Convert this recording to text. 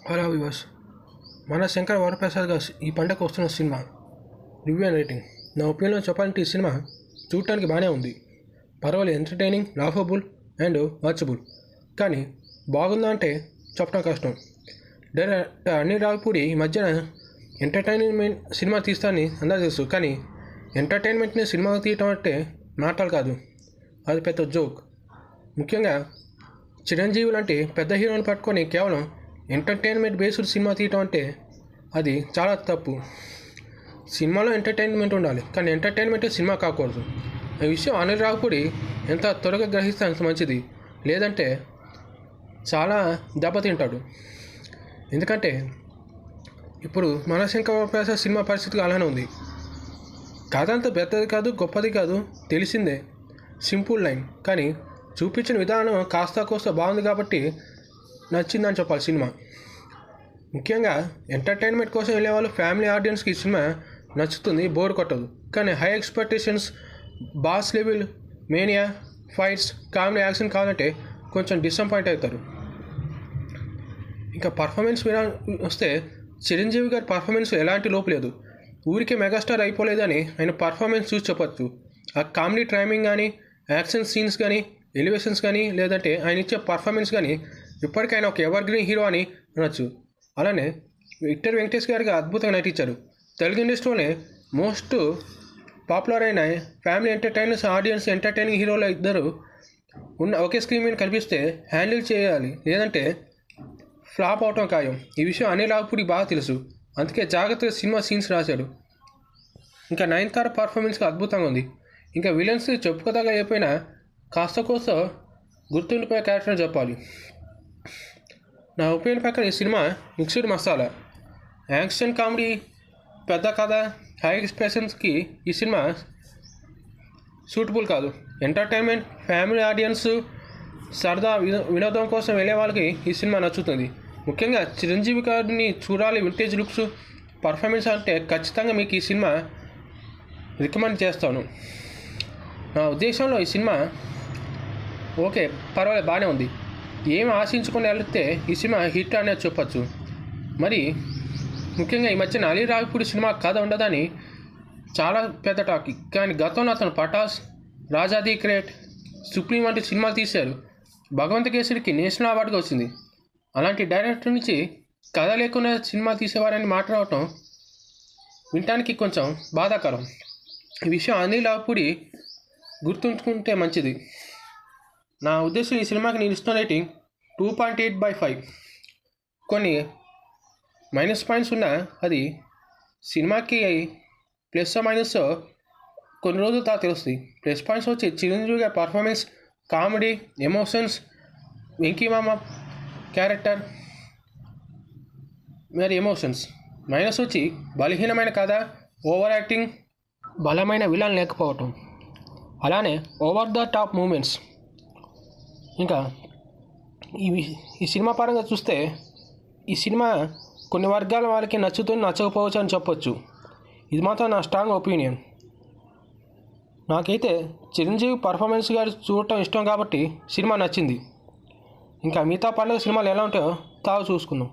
Hello viewers, మన శంకర్ వరప్రసాద్ గారు ఈ పంటకు వస్తున్న సినిమా రివ్యూ అండ్ రేటింగ్. నా ఒపీనియన్లో చెప్పాలంటే ఈ సినిమా చూడటానికి బాగానే ఉంది, పర్వాలేదు, ఎంటర్టైనింగ్, లాఫబుల్ అండ్ వాచబుల్. కానీ బాగుందా అంటే చెప్పడం కష్టం. డైరెక్టర్ అనిల్ రావిపూడి ఈ మధ్యన ఎంటర్టైన్మెంట్ సినిమా తీస్తానని అందరూ తెలుసు, కానీ ఎంటర్టైన్మెంట్ని సినిమా తీయటం అంటే మాటలు కాదు, అది పెద్ద జోక్. ముఖ్యంగా చిరంజీవి లాంటి పెద్ద హీరోని పట్టుకొని కేవలం ఎంటర్టైన్మెంట్ బేస్డ్ సినిమా తీయటం అంటే అది చాలా తప్పు. సినిమాలో ఎంటర్టైన్మెంట్ ఉండాలి, కానీ ఎంటర్టైన్మెంట్ సినిమా కాకూడదు. ఈ విషయం అనిల్ రావిపూడి ఎంత త్వరగా గ్రహిస్తే అంత మంచిది, లేదంటే చాలా దెబ్బతింటాడు. ఎందుకంటే ఇప్పుడు మన శంకర్ వరప్రసాద్ సినిమా పరిస్థితి అలానే ఉంది. కథ అంత పెద్దది కాదు, గొప్పది కాదు, తెలిసిందే, సింపుల్ లైన్. కానీ చూపించిన విధానం కాస్త కోస్త బాగుంది కాబట్టి నచ్చిందని చెప్పాలి సినిమా. ముఖ్యంగా ఎంటర్టైన్మెంట్ కోసం వెళ్ళేవాళ్ళు, ఫ్యామిలీ ఆడియన్స్కి ఈ సినిమా నచ్చుతుంది, బోర్ కొట్టదు. కానీ high expectations, boss level, mania, fights, comedy, action కావాలంటే కొంచెం డిసప్పాయింట్ అవుతారు. ఇంకా పర్ఫార్మెన్స్ వస్తే చిరంజీవి గారి పర్ఫార్మెన్స్ ఎలాంటి లోపు లేదు. ఊరికే మెగాస్టార్ అయిపోలేదని ఆయన పర్ఫార్మెన్స్ చూసి చెప్పచ్చు. ఆ కామెడీ టైమింగ్ కానీ, యాక్షన్ సీన్స్ కానీ, ఎలివేషన్స్ కానీ, లేదంటే ఆయన ఇచ్చే పర్ఫార్మెన్స్ కానీ ఇప్పటికైనా ఒక ఎవర్ గ్రీన్ హీరో అని అనొచ్చు. అలానే విక్టర్ వెంకటేష్ గారికి అద్భుతంగా నటించారు. తెలుగు ఇండస్ట్రీలోనే మోస్ట్ పాపులర్ అయిన ఫ్యామిలీ ఎంటర్టైనర్స్, ఆడియన్స్ ఎంటర్టైనింగ్ హీరోలు ఇద్దరు ఉన్న ఒకే స్క్రీన్ మీద కనిపిస్తే హ్యాండిల్ చేయాలి, లేదంటే ఫ్లాప్ అవటం ఖాయం. ఈ విషయం అనిల్ రావిపూడికి బాగా తెలుసు, అందుకే జాగ్రత్తగా సినిమా సీన్స్ రాశాడు. ఇంకా నయనతార పర్ఫార్మెన్స్కి అద్భుతంగా ఉంది. ఇంకా విలన్స్ చెప్పుకోదగా అయిపోయినా కాస్త కోస్త గుర్తుండిపోయే క్యారెక్టర్ చెప్పాలి. నా ఒపీనియన్ ప్రకారం ఈ cinema mixed masala. Action, comedy, పెద్ద కథ, హై ఎక్స్ప్రెషన్స్కి ఈ సినిమా సూటబుల్ కాదు. ఎంటర్టైన్మెంట్, ఫ్యామిలీ ఆడియన్స్, సరదా వినోదం కోసం వెళ్ళే వాళ్ళకి ఈ సినిమా నచ్చుతుంది. ముఖ్యంగా చిరంజీవి గారిని చూడాలి, వింటేజ్ లుక్స్, పర్ఫార్మెన్స్ అంటే ఖచ్చితంగా మీకు ఈ సినిమా రికమెండ్ చేస్తాను. నా ఉద్దేశంలో ఈ సినిమా ఓకే, పర్వాలేదు, బాగానే ఉంది. ఏం ఆశించుకొని వెళితే ఈ సినిమా హిట్ అనేది చెప్పచ్చు. మరి ముఖ్యంగా ఈ మధ్యన అనిల్ రావిపూడి సినిమా కథ ఉండదని చాలా పెద్ద టాపిక్. కానీ గతంలో అతను పటాస్, రాజా ది గ్రేట్, సుప్రీం వంటి సినిమాలు తీశారు. భగవంత్ కేసరికి నేషనల్ అవార్డుగా వచ్చింది. అలాంటి డైరెక్టర్ నుంచి కథ లేకుండా సినిమా తీసేవారని మాట్లాడటం వినటానికి కొంచెం బాధాకరం. ఈ విషయం అనిల్ రావిపూడి గుర్తుంచుకుంటే మంచిది. నా ఉద్దేశం ఈ సినిమాకి నేను ఇస్తున్న రేటింగ్ 2.8/5. కొన్ని మైనస్ పాయింట్స్ ఉన్నా అది సినిమాకి ప్లస్ మైనస్ కొన్ని రోజుల తర్వాత తెలుస్తుంది. ప్లస్ పాయింట్స్ వచ్చి చిరంజీవి గారి పర్ఫార్మెన్స్, కామెడీ, ఎమోషన్స్, వెంకీ మామ క్యారెక్టర్, మరి ఎమోషన్స్. మైనస్ వచ్చి బలహీనమైన కథ, ఓవర్ యాక్టింగ్, బలమైన విలన్ లేకపోవటం, అలానే ఓవర్ ద టాప్ మూమెంట్స్. ఇంకా ఈ సినిమా పరంగా చూస్తే ఈ సినిమా కొన్ని వర్గాల వాళ్ళకి నచ్చుతుంది, నచ్చకపోవచ్చు అని చెప్పొచ్చు. ఇది మాత్రం నా స్ట్రాంగ్ ఒపీనియన్. నాకైతే చిరంజీవి పర్ఫార్మెన్స్ గారు చూడటం ఇష్టం కాబట్టి సినిమా నచ్చింది. ఇంకా మిగతా పండుగ సినిమాలు ఎలా ఉంటాయో తావు చూసుకుందాం.